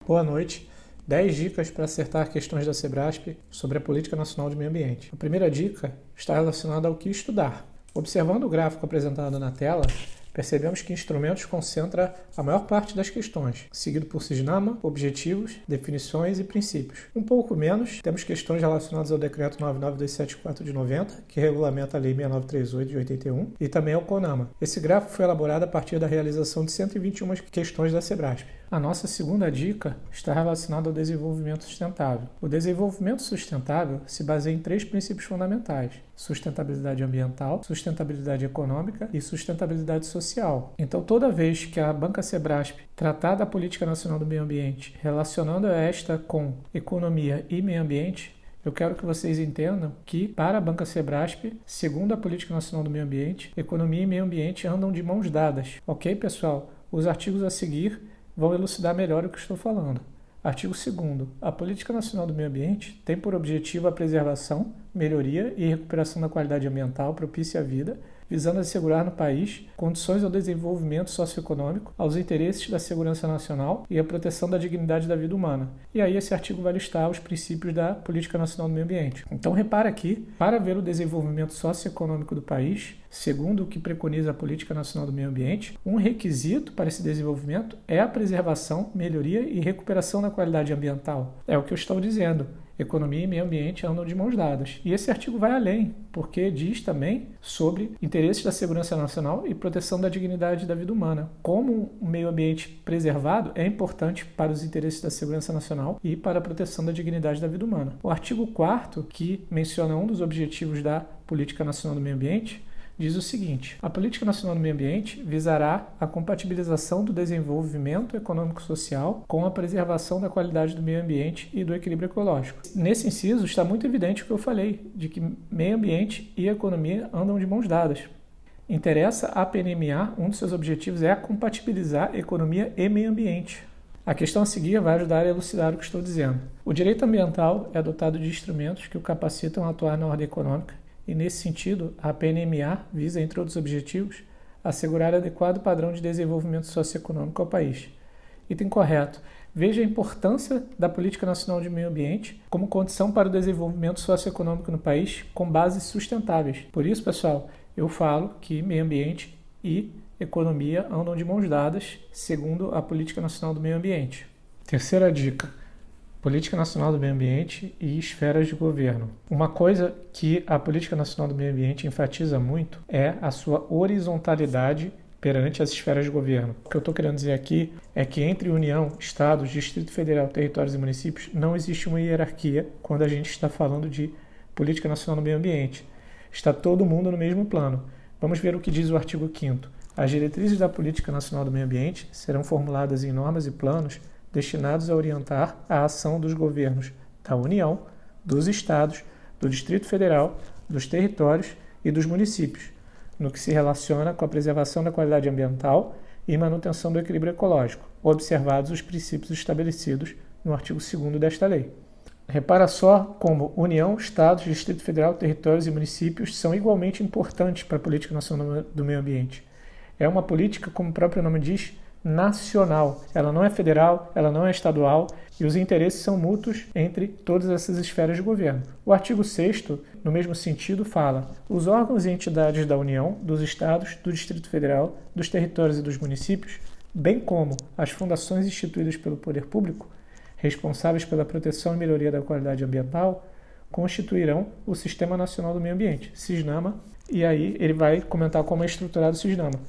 Boa noite. 10 dicas para acertar questões da Sebrasp sobre a Política Nacional de Meio Ambiente. A primeira dica está relacionada ao que estudar. Observando o gráfico apresentado na tela, percebemos que instrumentos concentra a maior parte das questões, seguido por CISNAMA, objetivos, definições e princípios. Um pouco menos, temos questões relacionadas ao Decreto 99274 de 90, que regulamenta a Lei 6938 de 81, e também ao CONAMA. Esse gráfico foi elaborado a partir da realização de 121 questões da Sebrasp. A nossa segunda dica está relacionada ao desenvolvimento sustentável. O desenvolvimento sustentável se baseia em 3 princípios fundamentais: sustentabilidade ambiental, sustentabilidade econômica e sustentabilidade social. Então, toda vez que a Banca Sebrasp tratar da Política Nacional do Meio Ambiente, relacionando esta com economia e meio ambiente, eu quero que vocês entendam que, para a Banca Sebrasp, segundo a Política Nacional do Meio Ambiente, economia e meio ambiente andam de mãos dadas. Ok, pessoal? Os artigos a seguir vão elucidar melhor o que estou falando. Artigo 2º. A Política Nacional do Meio Ambiente tem por objetivo a preservação, melhoria e recuperação da qualidade ambiental propícia à vida, visando assegurar no país condições ao desenvolvimento socioeconômico, aos interesses da segurança nacional e à proteção da dignidade da vida humana. E aí esse artigo vai listar os princípios da Política Nacional do Meio Ambiente. Então repara aqui, para ver o desenvolvimento socioeconômico do país, segundo o que preconiza a Política Nacional do Meio Ambiente, um requisito para esse desenvolvimento é a preservação, melhoria e recuperação da qualidade ambiental. É o que eu estou dizendo. Economia e meio ambiente andam de mãos dadas. E esse artigo vai além, porque diz também sobre interesses da segurança nacional e proteção da dignidade da vida humana. Como um meio ambiente preservado é importante para os interesses da segurança nacional e para a proteção da dignidade da vida humana. O artigo 4º, que menciona um dos objetivos da Política Nacional do Meio Ambiente, diz o seguinte: a Política Nacional do Meio Ambiente visará a compatibilização do desenvolvimento econômico-social com a preservação da qualidade do meio ambiente e do equilíbrio ecológico. Nesse inciso está muito evidente o que eu falei, de que meio ambiente e economia andam de mãos dadas. Interessa à PNMA, um dos seus objetivos é a compatibilizar economia e meio ambiente. A questão a seguir vai ajudar a elucidar o que estou dizendo. O direito ambiental é dotado de instrumentos que o capacitam a atuar na ordem econômica, e, nesse sentido, a PNMA visa, entre outros objetivos, assegurar adequado padrão de desenvolvimento socioeconômico ao país. Item correto. Veja a importância da Política Nacional de Meio Ambiente como condição para o desenvolvimento socioeconômico no país com bases sustentáveis. Por isso, pessoal, eu falo que meio ambiente e economia andam de mãos dadas, segundo a Política Nacional do Meio Ambiente. Terceira dica: Política Nacional do Meio Ambiente e esferas de governo. Uma coisa que a Política Nacional do Meio Ambiente enfatiza muito é a sua horizontalidade perante as esferas de governo. O que eu estou querendo dizer aqui é que entre União, Estados, Distrito Federal, territórios e municípios não existe uma hierarquia quando a gente está falando de Política Nacional do Meio Ambiente. Está todo mundo no mesmo plano. Vamos ver o que diz o artigo 5º. As diretrizes da Política Nacional do Meio Ambiente serão formuladas em normas e planos destinados a orientar a ação dos governos da União, dos Estados, do Distrito Federal, dos territórios e dos municípios, no que se relaciona com a preservação da qualidade ambiental e manutenção do equilíbrio ecológico, observados os princípios estabelecidos no artigo 2º desta lei. Repara só como União, Estados, Distrito Federal, territórios e municípios são igualmente importantes para a Política Nacional do Meio Ambiente. É uma política, como o próprio nome diz, nacional. Ela não é federal, ela não é estadual e os interesses são mútuos entre todas essas esferas de governo. O artigo 6º, no mesmo sentido, fala: os órgãos e entidades da União, dos Estados, do Distrito Federal, dos territórios e dos municípios, bem como as fundações instituídas pelo poder público, responsáveis pela proteção e melhoria da qualidade ambiental, constituirão o Sistema Nacional do Meio Ambiente, SISNAMA, e aí ele vai comentar como é estruturado o SISNAMA.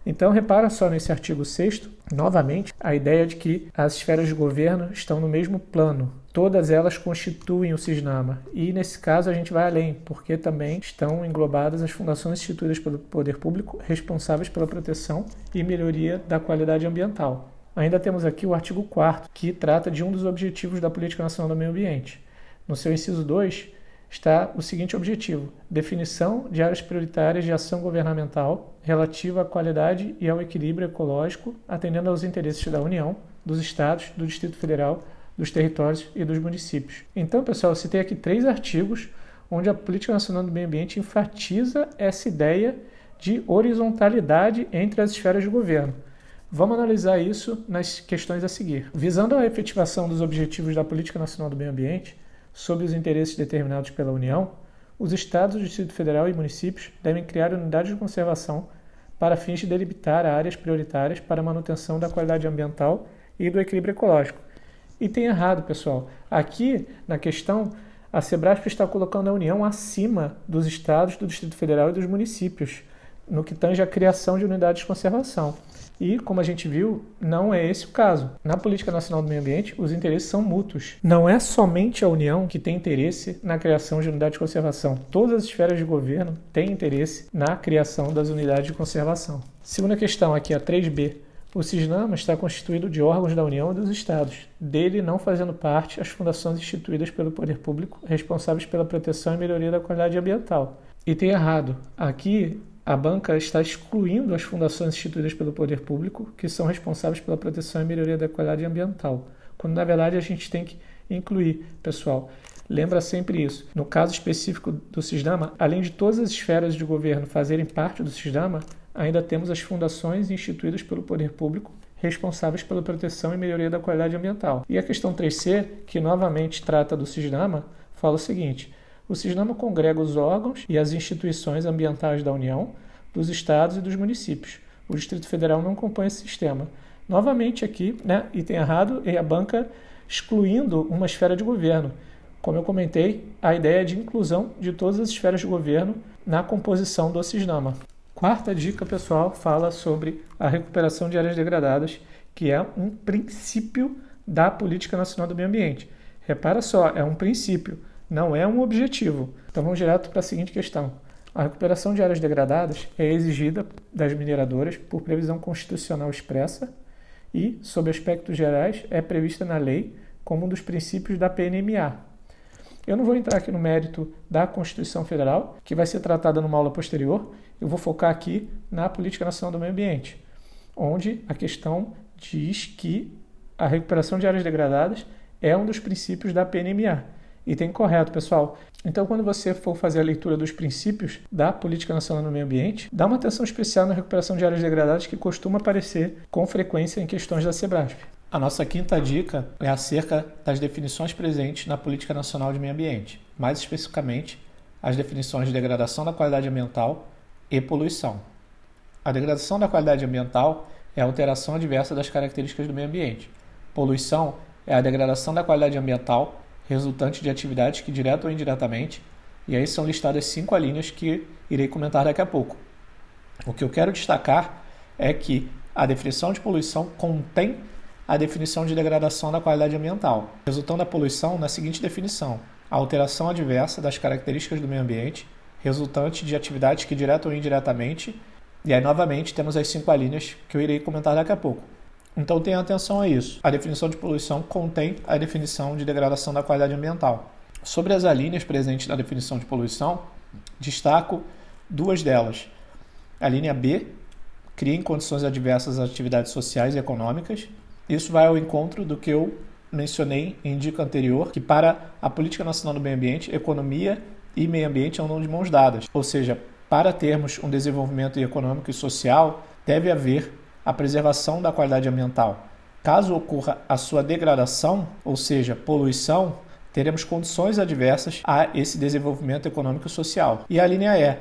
Então, repara só nesse artigo 6º, novamente, a ideia de que as esferas de governo estão no mesmo plano. Todas elas constituem o SISNAMA. E, nesse caso, a gente vai além, porque também estão englobadas as fundações instituídas pelo poder público responsáveis pela proteção e melhoria da qualidade ambiental. Ainda temos aqui o artigo 4º, que trata de um dos objetivos da Política Nacional do Meio Ambiente. No seu inciso 2, está o seguinte objetivo: definição de áreas prioritárias de ação governamental relativa à qualidade e ao equilíbrio ecológico, atendendo aos interesses da União, dos Estados, do Distrito Federal, dos territórios e dos municípios. Então, pessoal, eu citei aqui 3 artigos onde a Política Nacional do Meio Ambiente enfatiza essa ideia de horizontalidade entre as esferas de governo. Vamos analisar isso nas questões a seguir. Visando a efetivação dos objetivos da Política Nacional do Meio Ambiente sob os interesses determinados pela União, os Estados, o Distrito Federal e municípios devem criar unidades de conservação para fins de delimitar áreas prioritárias para a manutenção da qualidade ambiental e do equilíbrio ecológico. E tem errado, pessoal. Aqui, na questão, a Sebrasp está colocando a União acima dos Estados, do Distrito Federal e dos municípios, no que tange a criação de unidades de conservação. E, como a gente viu, não é esse o caso. Na Política Nacional do Meio Ambiente, os interesses são mútuos. Não é somente a União que tem interesse na criação de unidades de conservação. Todas as esferas de governo têm interesse na criação das unidades de conservação. Segunda questão, aqui a 3b. O CISNAMA está constituído de órgãos da União e dos Estados, dele não fazendo parte as fundações instituídas pelo poder público responsáveis pela proteção e melhoria da qualidade ambiental. E tem errado. Aqui, a banca está excluindo as fundações instituídas pelo poder público, que são responsáveis pela proteção e melhoria da qualidade ambiental, quando na verdade a gente tem que incluir, pessoal. Lembra sempre isso. No caso específico do CISNAMA, além de todas as esferas de governo fazerem parte do CISNAMA, ainda temos as fundações instituídas pelo poder público responsáveis pela proteção e melhoria da qualidade ambiental. E a questão 3C, que novamente trata do CISNAMA, fala o seguinte: o CISNAMA congrega os órgãos e as instituições ambientais da União, dos estados e dos municípios. O Distrito Federal não compõe esse sistema. Novamente aqui, e tem errado, é a banca excluindo uma esfera de governo. Como eu comentei, a ideia é de inclusão de todas as esferas de governo na composição do CISNAMA. Quarta dica, pessoal, fala sobre a recuperação de áreas degradadas, que é um princípio da Política Nacional do Meio Ambiente. Repara só, é um princípio, não é um objetivo. Então vamos direto para a seguinte questão. A recuperação de áreas degradadas é exigida das mineradoras por previsão constitucional expressa e, sob aspectos gerais, é prevista na lei como um dos princípios da PNMA. Eu não vou entrar aqui no mérito da Constituição Federal, que vai ser tratada numa aula posterior. Eu vou focar aqui na Política Nacional do Meio Ambiente, onde a questão diz que a recuperação de áreas degradadas é um dos princípios da PNMA. E tem correto, pessoal. Então, quando você for fazer a leitura dos princípios da Política Nacional do Meio Ambiente, dá uma atenção especial na recuperação de áreas degradadas que costuma aparecer com frequência em questões da Sebrasp. A nossa quinta dica é acerca das definições presentes na Política Nacional de Meio Ambiente, mais especificamente as definições de degradação da qualidade ambiental e poluição. A degradação da qualidade ambiental é a alteração adversa das características do meio ambiente. Poluição é a degradação da qualidade ambiental resultante de atividades que, direta ou indiretamente, e aí são listadas 5 alíneas que irei comentar daqui a pouco. O que eu quero destacar é que a definição de poluição contém a definição de degradação da qualidade ambiental, resultando da poluição na seguinte definição: a alteração adversa das características do meio ambiente, resultante de atividades que, direta ou indiretamente, e aí novamente temos as 5 alíneas que eu irei comentar daqui a pouco. Então tenha atenção a isso. A definição de poluição contém a definição de degradação da qualidade ambiental. Sobre as alíneas presentes na definição de poluição, destaco 2 delas. A linha B cria em condições adversas as atividades sociais e econômicas. Isso vai ao encontro do que eu mencionei em dica anterior, que para a Política Nacional do Meio Ambiente, economia e meio ambiente andam de mãos dadas. Ou seja, para termos um desenvolvimento econômico e social, deve haver a preservação da qualidade ambiental. Caso ocorra a sua degradação, ou seja, poluição, teremos condições adversas a esse desenvolvimento econômico e social. E a linha E,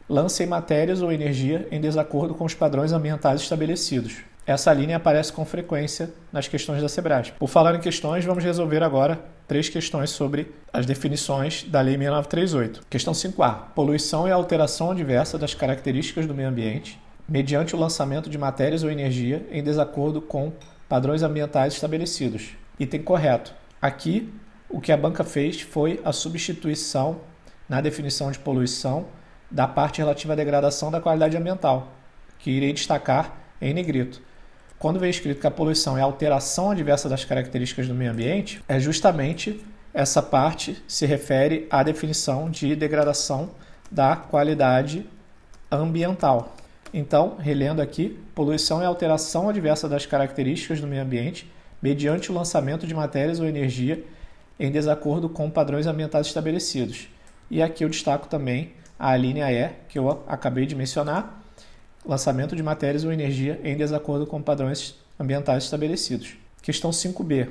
lancem matérias ou energia em desacordo com os padrões ambientais estabelecidos. Essa linha aparece com frequência nas questões da Sebrasp. Por falar em questões, vamos resolver agora 3 questões sobre as definições da Lei 6938. Questão 5A. Poluição é a alteração adversa das características do meio ambiente mediante o lançamento de matérias ou energia em desacordo com padrões ambientais estabelecidos. Item correto. Aqui, o que a banca fez foi a substituição na definição de poluição da parte relativa à degradação da qualidade ambiental, que irei destacar em negrito. Quando vem escrito que a poluição é a alteração adversa das características do meio ambiente, é justamente essa parte se refere à definição de degradação da qualidade ambiental. Então, relendo aqui, poluição é a alteração adversa das características do meio ambiente mediante o lançamento de matérias ou energia em desacordo com padrões ambientais estabelecidos. E aqui eu destaco também a linha E, que eu acabei de mencionar, lançamento de matérias ou energia em desacordo com padrões ambientais estabelecidos. Questão 5b.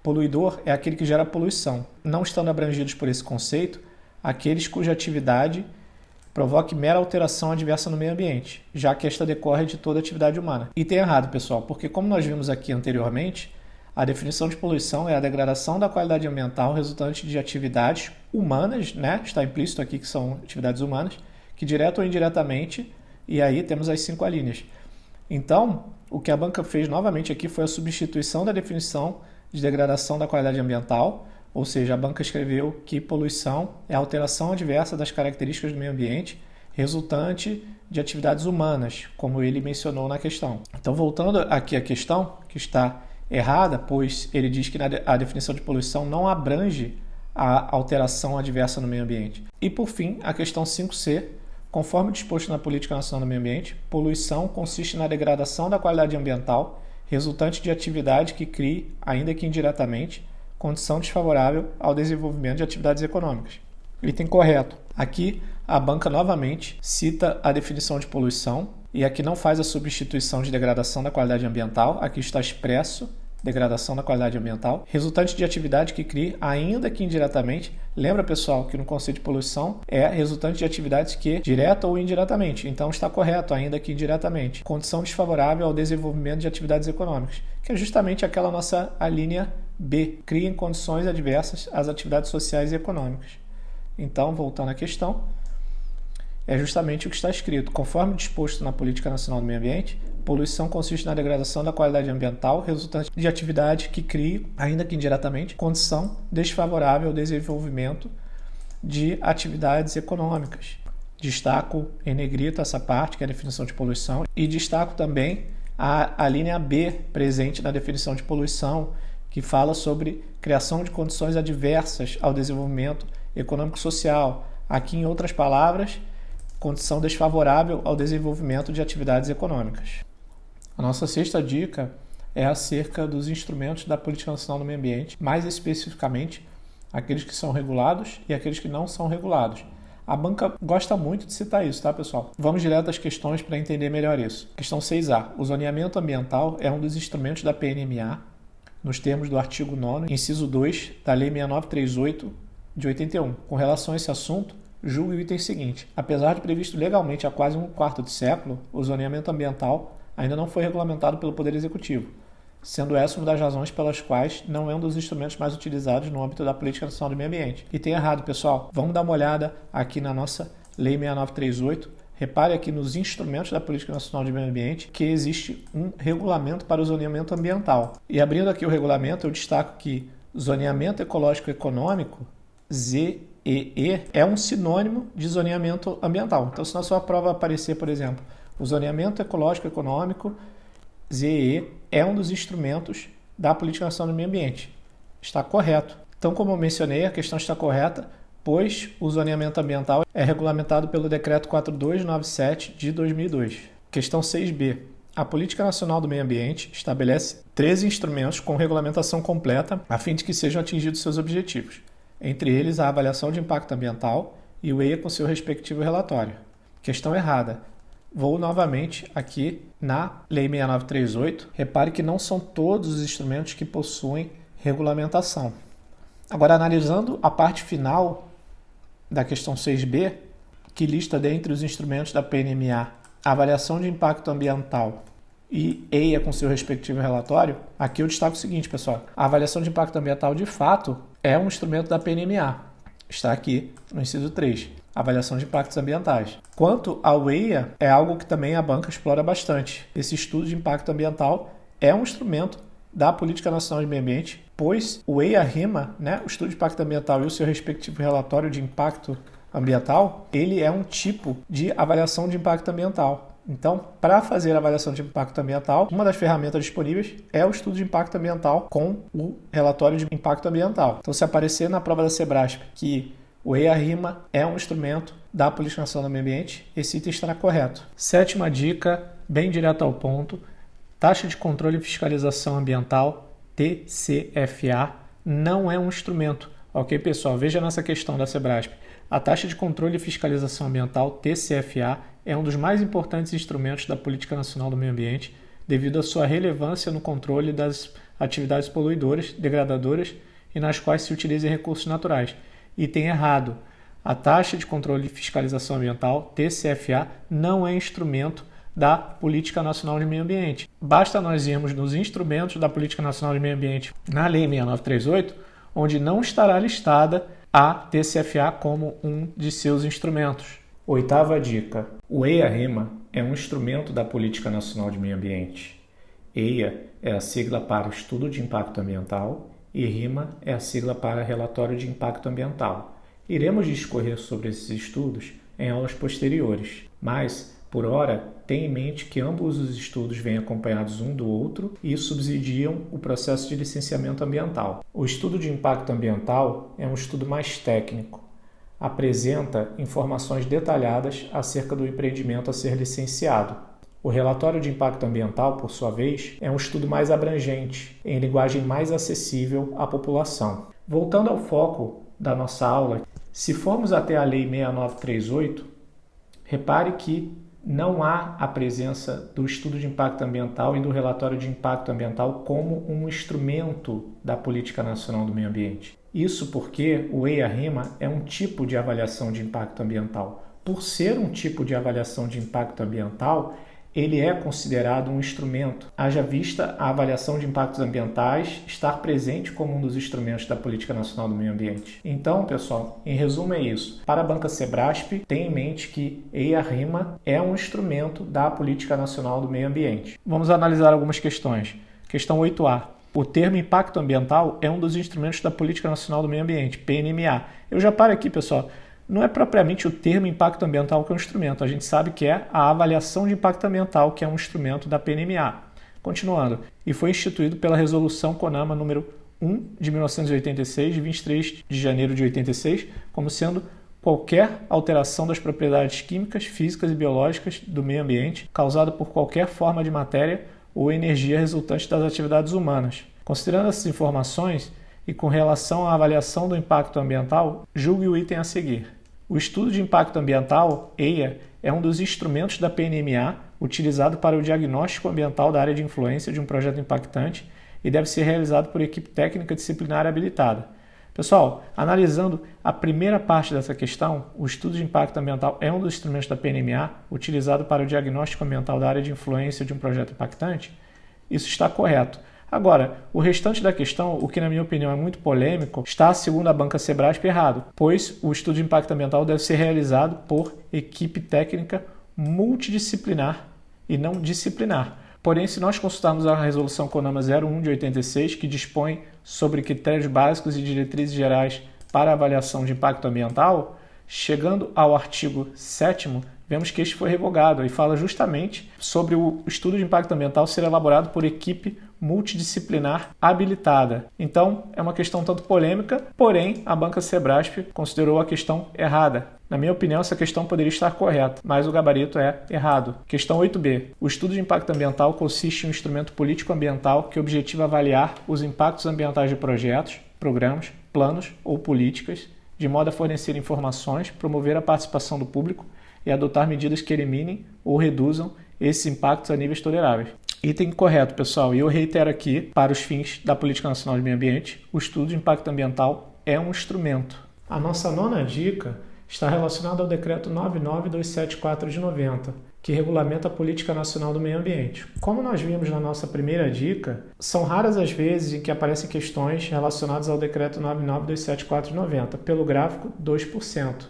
Poluidor é aquele que gera poluição, não estando abrangidos por esse conceito aqueles cuja atividade provoque mera alteração adversa no meio ambiente, já que esta decorre de toda atividade humana. E tem errado, pessoal, porque como nós vimos aqui anteriormente, a definição de poluição é a degradação da qualidade ambiental resultante de atividades humanas, né? Está implícito aqui que são atividades humanas, que direto ou indiretamente, e aí temos as 5 alíneas. Então, o que a banca fez novamente aqui foi a substituição da definição de degradação da qualidade ambiental, ou seja, a banca escreveu que poluição é a alteração adversa das características do meio ambiente resultante de atividades humanas, como ele mencionou na questão. Então, voltando aqui à questão, que está errada, pois ele diz que a definição de poluição não abrange a alteração adversa no meio ambiente. E, por fim, a questão 5c, conforme disposto na Política Nacional do Meio Ambiente, poluição consiste na degradação da qualidade ambiental resultante de atividade que crie, ainda que indiretamente, condição desfavorável ao desenvolvimento de atividades econômicas. Item correto. Aqui, a banca novamente cita a definição de poluição e aqui não faz a substituição de degradação da qualidade ambiental. Aqui está expresso degradação da qualidade ambiental, resultante de atividade que crie, ainda que indiretamente. Lembra, pessoal, que no conceito de poluição é resultante de atividades que, direta ou indiretamente. Então está correto, ainda que indiretamente. Condição desfavorável ao desenvolvimento de atividades econômicas, que é justamente aquela nossa alínea B, criem condições adversas às atividades sociais e econômicas. Então, voltando à questão, é justamente o que está escrito. Conforme disposto na Política Nacional do Meio Ambiente, poluição consiste na degradação da qualidade ambiental resultante de atividade que crie, ainda que indiretamente, condição desfavorável ao desenvolvimento de atividades econômicas. Destaco em negrito essa parte, que é a definição de poluição, e destaco também a linha B presente na definição de poluição, que fala sobre criação de condições adversas ao desenvolvimento econômico-social. Aqui, em outras palavras, condição desfavorável ao desenvolvimento de atividades econômicas. A nossa 6ª dica é acerca dos instrumentos da Política Nacional do Meio Ambiente, mais especificamente aqueles que são regulados e aqueles que não são regulados. A banca gosta muito de citar isso, tá, pessoal? Vamos direto às questões para entender melhor isso. Questão 6A. O zoneamento ambiental é um dos instrumentos da PNMA, nos termos do artigo 9º, inciso 2 da Lei 6938 de 81. Com relação a esse assunto, julgue o item seguinte. Apesar de previsto legalmente há quase um quarto de século, o zoneamento ambiental ainda não foi regulamentado pelo Poder Executivo, sendo essa uma das razões pelas quais não é um dos instrumentos mais utilizados no âmbito da Política Nacional do Meio Ambiente. E tem errado, pessoal. Vamos dar uma olhada aqui na nossa Lei 6938. Repare aqui nos instrumentos da Política Nacional de Meio Ambiente que existe um regulamento para o zoneamento ambiental. E abrindo aqui o regulamento, eu destaco que zoneamento ecológico econômico, ZEE, é um sinônimo de zoneamento ambiental. Então, se na sua prova aparecer, por exemplo, o zoneamento ecológico econômico, ZEE, é um dos instrumentos da Política Nacional do Meio Ambiente. Está correto. Então, como eu mencionei, a questão está correta, pois o zoneamento ambiental é regulamentado pelo Decreto 4297 de 2002. Questão 6b. A Política Nacional do Meio Ambiente estabelece 13 instrumentos com regulamentação completa a fim de que sejam atingidos seus objetivos, entre eles a avaliação de impacto ambiental e o EIA com seu respectivo relatório. Questão errada. Vou novamente aqui na Lei 6938. Repare que não são todos os instrumentos que possuem regulamentação. Agora, analisando a parte final da questão 6b, que lista dentre os instrumentos da PNMA a avaliação de impacto ambiental e EIA com seu respectivo relatório, aqui eu destaco o seguinte, pessoal. A avaliação de impacto ambiental, de fato, é um instrumento da PNMA. Está aqui no inciso 3, avaliação de impactos ambientais. Quanto ao EIA, é algo que também a banca explora bastante. Esse estudo de impacto ambiental é um instrumento da Política Nacional de Meio Ambiente, pois o EIA-RIMA, né, o estudo de impacto ambiental e o seu respectivo relatório de impacto ambiental, ele é um tipo de avaliação de impacto ambiental. Então, para fazer a avaliação de impacto ambiental, uma das ferramentas disponíveis é o estudo de impacto ambiental com o relatório de impacto ambiental. Então, se aparecer na prova da SEBRASP que o EIA-RIMA é um instrumento da Política Nacional do Meio Ambiente, esse item estará correto. 7ª dica, bem direto ao ponto. Taxa de Controle e Fiscalização Ambiental, TCFA, não é um instrumento. Ok, pessoal? Veja nessa questão da SEBRASP. A taxa de controle e fiscalização ambiental, TCFA, é um dos mais importantes instrumentos da Política Nacional do Meio Ambiente devido à sua relevância no controle das atividades poluidoras, degradadoras e nas quais se utilizam recursos naturais. Item errado. A taxa de controle e fiscalização ambiental, TCFA, não é instrumento da Política Nacional de Meio Ambiente. Basta nós irmos nos instrumentos da Política Nacional de Meio Ambiente na Lei 6938, onde não estará listada a TCFA como um de seus instrumentos. Oitava dica. O EIA-RIMA é um instrumento da Política Nacional de Meio Ambiente. EIA é a sigla para Estudo de Impacto Ambiental e RIMA é a sigla para Relatório de Impacto Ambiental. Iremos discorrer sobre esses estudos em aulas posteriores, mas, por hora, tenha em mente que ambos os estudos vêm acompanhados um do outro e subsidiam o processo de licenciamento ambiental. O estudo de impacto ambiental é um estudo mais técnico. Apresenta informações detalhadas acerca do empreendimento a ser licenciado. O relatório de impacto ambiental, por sua vez, é um estudo mais abrangente, em linguagem mais acessível à população. Voltando ao foco da nossa aula, se formos até a Lei 6938, repare que não há a presença do estudo de impacto ambiental e do relatório de impacto ambiental como um instrumento da Política Nacional do Meio Ambiente. Isso porque o EIA-RIMA é um tipo de avaliação de impacto ambiental. Por ser um tipo de avaliação de impacto ambiental, ele é considerado um instrumento, haja vista a avaliação de impactos ambientais estar presente como um dos instrumentos da Política Nacional do Meio Ambiente. Então, pessoal, em resumo é isso. Para a banca Sebrasp, tenha em mente que EIA-RIMA é um instrumento da Política Nacional do Meio Ambiente. Vamos analisar algumas questões. Questão 8A. O termo impacto ambiental é um dos instrumentos da Política Nacional do Meio Ambiente, PNMA. Eu já paro aqui, pessoal. Não é propriamente o termo impacto ambiental que é um instrumento, a gente sabe que é a avaliação de impacto ambiental que é um instrumento da PNMA. Continuando, e foi instituído pela Resolução CONAMA número 1 de 1986, de 23 de janeiro de 86, como sendo qualquer alteração das propriedades químicas, físicas e biológicas do meio ambiente causada por qualquer forma de matéria ou energia resultante das atividades humanas. Considerando essas informações e com relação à avaliação do impacto ambiental, julgue o item a seguir. O estudo de impacto ambiental, EIA, é um dos instrumentos da PNMA utilizado para o diagnóstico ambiental da área de influência de um projeto impactante e deve ser realizado por equipe técnica disciplinar habilitada. Pessoal, analisando a primeira parte dessa questão, o estudo de impacto ambiental é um dos instrumentos da PNMA utilizado para o diagnóstico ambiental da área de influência de um projeto impactante? Isso está correto. Agora, o restante da questão, o que na minha opinião é muito polêmico, está, segundo a banca Sebrasp, errado, pois o estudo de impacto ambiental deve ser realizado por equipe técnica multidisciplinar e não disciplinar. Porém, se nós consultarmos a Resolução CONAMA 01 de 86, que dispõe sobre critérios básicos e diretrizes gerais para a avaliação de impacto ambiental, chegando ao artigo 7º, vemos que este foi revogado e fala justamente sobre o estudo de impacto ambiental ser elaborado por equipe multidisciplinar habilitada. Então, é uma questão tanto polêmica, porém, a banca Sebrasp considerou a questão errada. Na minha opinião, essa questão poderia estar correta, mas o gabarito é errado. Questão 8b. O estudo de impacto ambiental consiste em um instrumento político-ambiental que objetiva avaliar os impactos ambientais de projetos, programas, planos ou políticas, de modo a fornecer informações, promover a participação do público e adotar medidas que eliminem ou reduzam esses impactos a níveis toleráveis. Item correto, pessoal, e eu reitero aqui, para os fins da Política Nacional de Meio Ambiente, o estudo de impacto ambiental é um instrumento. A nossa nona dica está relacionada ao Decreto 99274 de 90, que regulamenta a Política Nacional do Meio Ambiente. Como nós vimos na nossa primeira dica, são raras as vezes em que aparecem questões relacionadas ao Decreto 99274 de 90, pelo gráfico 2%.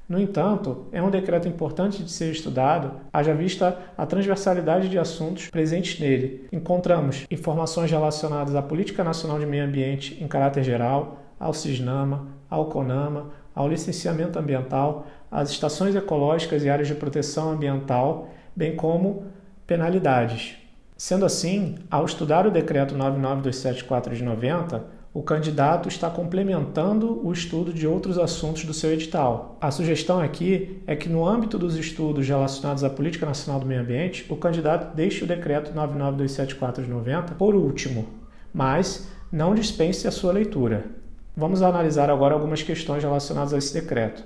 No entanto, é um decreto importante de ser estudado, haja vista a transversalidade de assuntos presentes nele. Encontramos informações relacionadas à Política Nacional de Meio Ambiente em caráter geral, ao CISNAMA, ao CONAMA, ao licenciamento ambiental, às estações ecológicas e áreas de proteção ambiental, bem como penalidades. Sendo assim, ao estudar o decreto 99274 de 90, o candidato está complementando o estudo de outros assuntos do seu edital. A sugestão aqui é que, no âmbito dos estudos relacionados à Política Nacional do Meio Ambiente, o candidato deixe o decreto 99274 de 90 por último, mas não dispense a sua leitura. Vamos analisar agora algumas questões relacionadas a esse decreto.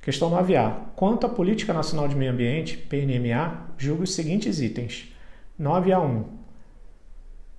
Questão 9A. Quanto à Política Nacional de Meio Ambiente, PNMA, julga os seguintes itens. 9A1.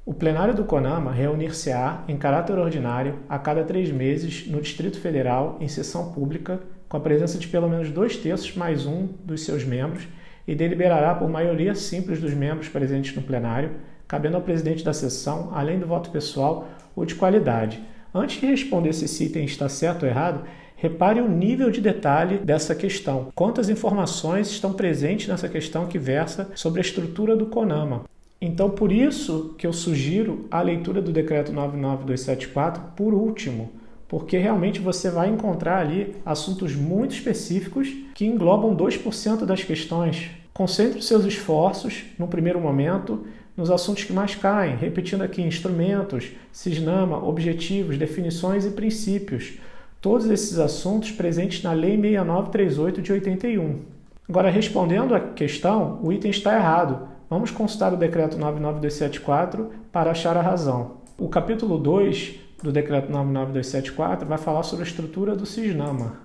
O plenário do CONAMA reunir-se-á em caráter ordinário a cada 3 meses no Distrito Federal em sessão pública com a presença de pelo menos 2/3 mais um dos seus membros e deliberará por maioria simples dos membros presentes no plenário, cabendo ao presidente da sessão, além do voto pessoal, o de qualidade. Antes de responder se esse item está certo ou errado, repare o nível de detalhe dessa questão. Quantas informações estão presentes nessa questão que versa sobre a estrutura do CONAMA. Então, por isso que eu sugiro a leitura do Decreto 99274 por último, porque realmente você vai encontrar ali assuntos muito específicos que englobam 2% das questões. Concentre os seus esforços, no primeiro momento, nos assuntos que mais caem, repetindo aqui instrumentos, CISNAMA, objetivos, definições e princípios. Todos esses assuntos presentes na Lei 6938 de 81. Agora, respondendo à questão, o item está errado. Vamos consultar o Decreto 99274 para achar a razão. O capítulo 2 do Decreto 99274 vai falar sobre a estrutura do CISNAMA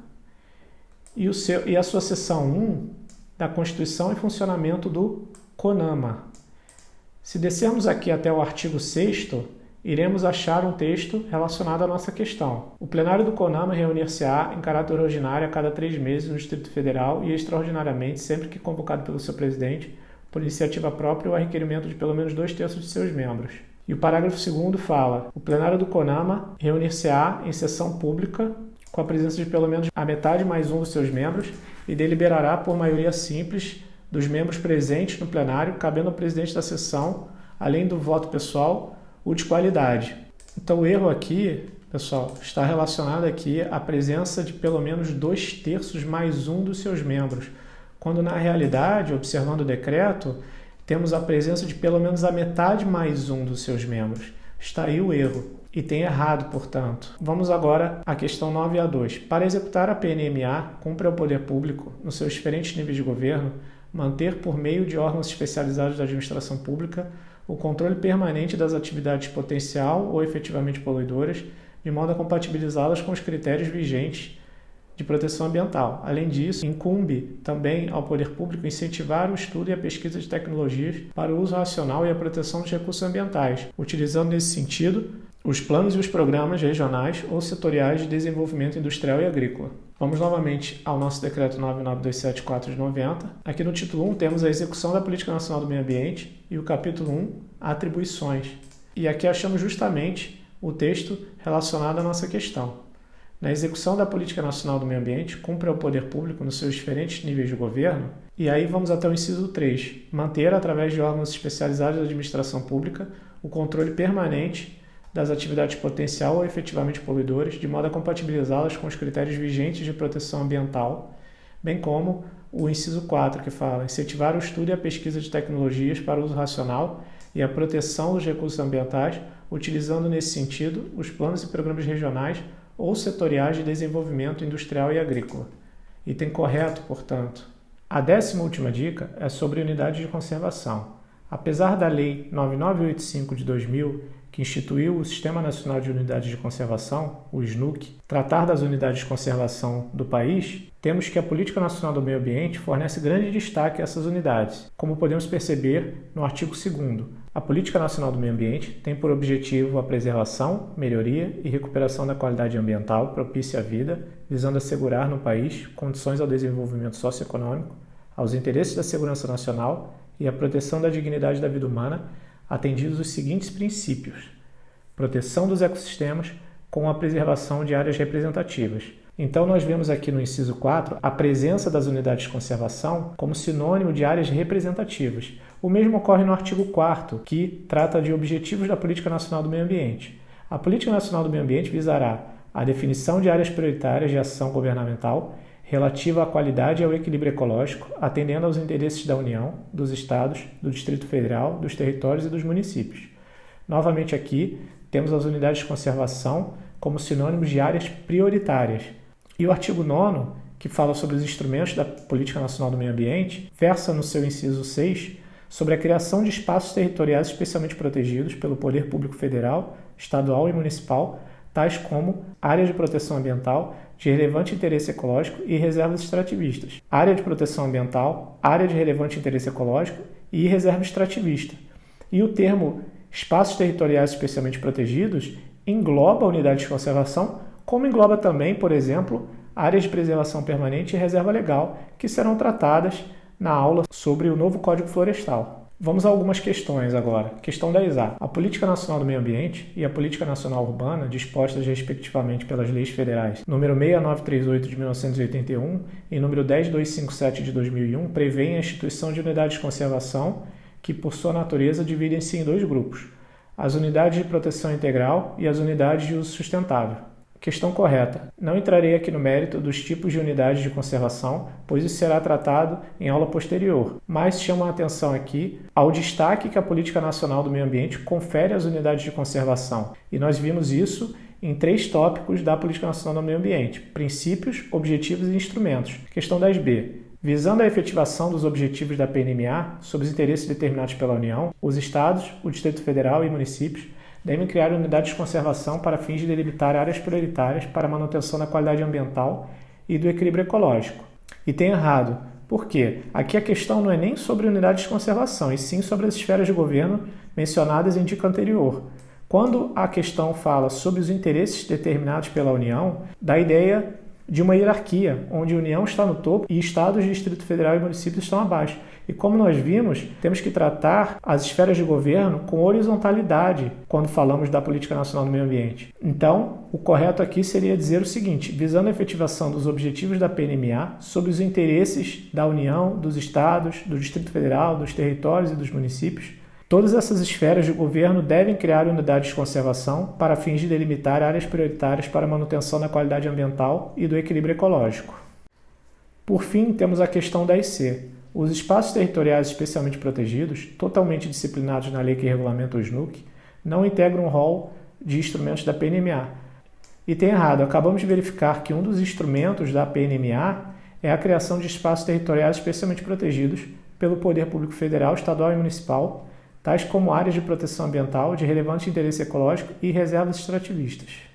e a sua seção 1 da Constituição e funcionamento do CONAMA. Se descermos aqui até o artigo 6º, iremos achar um texto relacionado à nossa questão. O plenário do CONAMA reunir-se-á em caráter ordinário a cada 3 meses no Distrito Federal e extraordinariamente, sempre que convocado pelo seu presidente, por iniciativa própria ou a requerimento de pelo menos 2/3 de seus membros. E o parágrafo 2º fala: o plenário do CONAMA reunir-se-á em sessão pública com a presença de pelo menos a metade mais um dos seus membros e deliberará por maioria simples dos membros presentes no plenário, cabendo ao presidente da sessão, além do voto pessoal, o de qualidade. Então o erro aqui, pessoal, está relacionado aqui à presença de pelo menos 2/3 mais um dos seus membros, quando na realidade, observando o decreto, temos a presença de pelo menos a metade mais um dos seus membros. Está aí o erro. E tem errado, portanto. Vamos agora à questão 9A2. Para executar a PNMA, cumpre ao poder público, nos seus diferentes níveis de governo, manter por meio de órgãos especializados da administração pública o controle permanente das atividades potencial ou efetivamente poluidoras, de modo a compatibilizá-las com os critérios vigentes de proteção ambiental. Além disso, incumbe também ao poder público incentivar o estudo e a pesquisa de tecnologias para o uso racional e a proteção dos recursos ambientais, utilizando nesse sentido os planos e os programas regionais ou setoriais de desenvolvimento industrial e agrícola. Vamos novamente ao nosso Decreto 99274 de 90. Aqui no título 1 temos a execução da Política Nacional do Meio Ambiente e o capítulo 1, atribuições. E aqui achamos justamente o texto relacionado à nossa questão. Na execução da Política Nacional do Meio Ambiente, cumpre ao poder público nos seus diferentes níveis de governo, e aí vamos até o inciso 3, manter, através de órgãos especializados da administração pública, o controle permanente das atividades potencial ou efetivamente poluidoras, de modo a compatibilizá-las com os critérios vigentes de proteção ambiental, bem como o inciso 4, que fala incentivar o estudo e a pesquisa de tecnologias para uso racional e a proteção dos recursos ambientais, utilizando nesse sentido os planos e programas regionais ou setoriais de desenvolvimento industrial e agrícola. Item correto, portanto. A 10ª última dica é sobre unidades de conservação. Apesar da Lei 9985 de 2000, que instituiu o Sistema Nacional de Unidades de Conservação, o SNUC, tratar das unidades de conservação do país, temos que a Política Nacional do Meio Ambiente fornece grande destaque a essas unidades, como podemos perceber no artigo 2º. A Política Nacional do Meio Ambiente tem por objetivo a preservação, melhoria e recuperação da qualidade ambiental propícia à vida, visando assegurar no país condições ao desenvolvimento socioeconômico, aos interesses da segurança nacional e à proteção da dignidade da vida humana, atendidos os seguintes princípios: proteção dos ecossistemas com a preservação de áreas representativas. Então, nós vemos aqui no inciso 4 a presença das unidades de conservação como sinônimo de áreas representativas. O mesmo ocorre no artigo 4º, que trata de objetivos da Política Nacional do Meio Ambiente. A Política Nacional do Meio Ambiente visará a definição de áreas prioritárias de ação governamental relativa à qualidade e ao equilíbrio ecológico, atendendo aos interesses da União, dos Estados, do Distrito Federal, dos territórios e dos municípios. Novamente aqui, temos as unidades de conservação como sinônimos de áreas prioritárias. E o artigo 9º, que fala sobre os instrumentos da Política Nacional do Meio Ambiente, versa no seu inciso 6 sobre a criação de espaços territoriais especialmente protegidos pelo poder público federal, estadual e municipal, tais como área de proteção ambiental de relevante interesse ecológico e reservas extrativistas, área de proteção ambiental, área de relevante interesse ecológico e reserva extrativista. E o termo espaços territoriais especialmente protegidos engloba unidades de conservação, como engloba também, por exemplo, áreas de preservação permanente e reserva legal, que serão tratadas na aula sobre o novo Código Florestal. Vamos a algumas questões agora. Questão 10A. A Política Nacional do Meio Ambiente e a Política Nacional Urbana, dispostas respectivamente pelas leis federais número 6938 de 1981 e número 10257 de 2001, prevêem a instituição de unidades de conservação que, por sua natureza, dividem-se em dois grupos: as unidades de proteção integral e as unidades de uso sustentável. Questão correta. Não entrarei aqui no mérito dos tipos de unidades de conservação, pois isso será tratado em aula posterior, mas chamo a atenção aqui ao destaque que a Política Nacional do Meio Ambiente confere às unidades de conservação. E nós vimos isso em 3 tópicos da Política Nacional do Meio Ambiente: princípios, objetivos e instrumentos. Questão 10B. Visando a efetivação dos objetivos da PNMA sob os interesses determinados pela União, os Estados, o Distrito Federal e municípios devem criar unidades de conservação para fins de delimitar áreas prioritárias para a manutenção da qualidade ambiental e do equilíbrio ecológico. E tem errado. Por quê? Aqui a questão não é nem sobre unidades de conservação, e sim sobre as esferas de governo mencionadas em dica anterior. Quando a questão fala sobre os interesses determinados pela União, dá a ideia de uma hierarquia, onde a União está no topo e Estados, Distrito Federal e municípios estão abaixo. E como nós vimos, temos que tratar as esferas de governo com horizontalidade quando falamos da Política Nacional do Meio Ambiente. Então, o correto aqui seria dizer o seguinte: visando a efetivação dos objetivos da PNMA sobre os interesses da União, dos Estados, do Distrito Federal, dos territórios e dos municípios, todas essas esferas de governo devem criar unidades de conservação para fins de delimitar áreas prioritárias para a manutenção da qualidade ambiental e do equilíbrio ecológico. Por fim, temos a questão 10C. Os espaços territoriais especialmente protegidos, totalmente disciplinados na lei que regulamenta o SNUC, não integram um rol de instrumentos da PNMA. E tem errado, acabamos de verificar que um dos instrumentos da PNMA é a criação de espaços territoriais especialmente protegidos pelo Poder Público Federal, Estadual e Municipal, tais como áreas de proteção ambiental de relevante interesse ecológico e reservas extrativistas.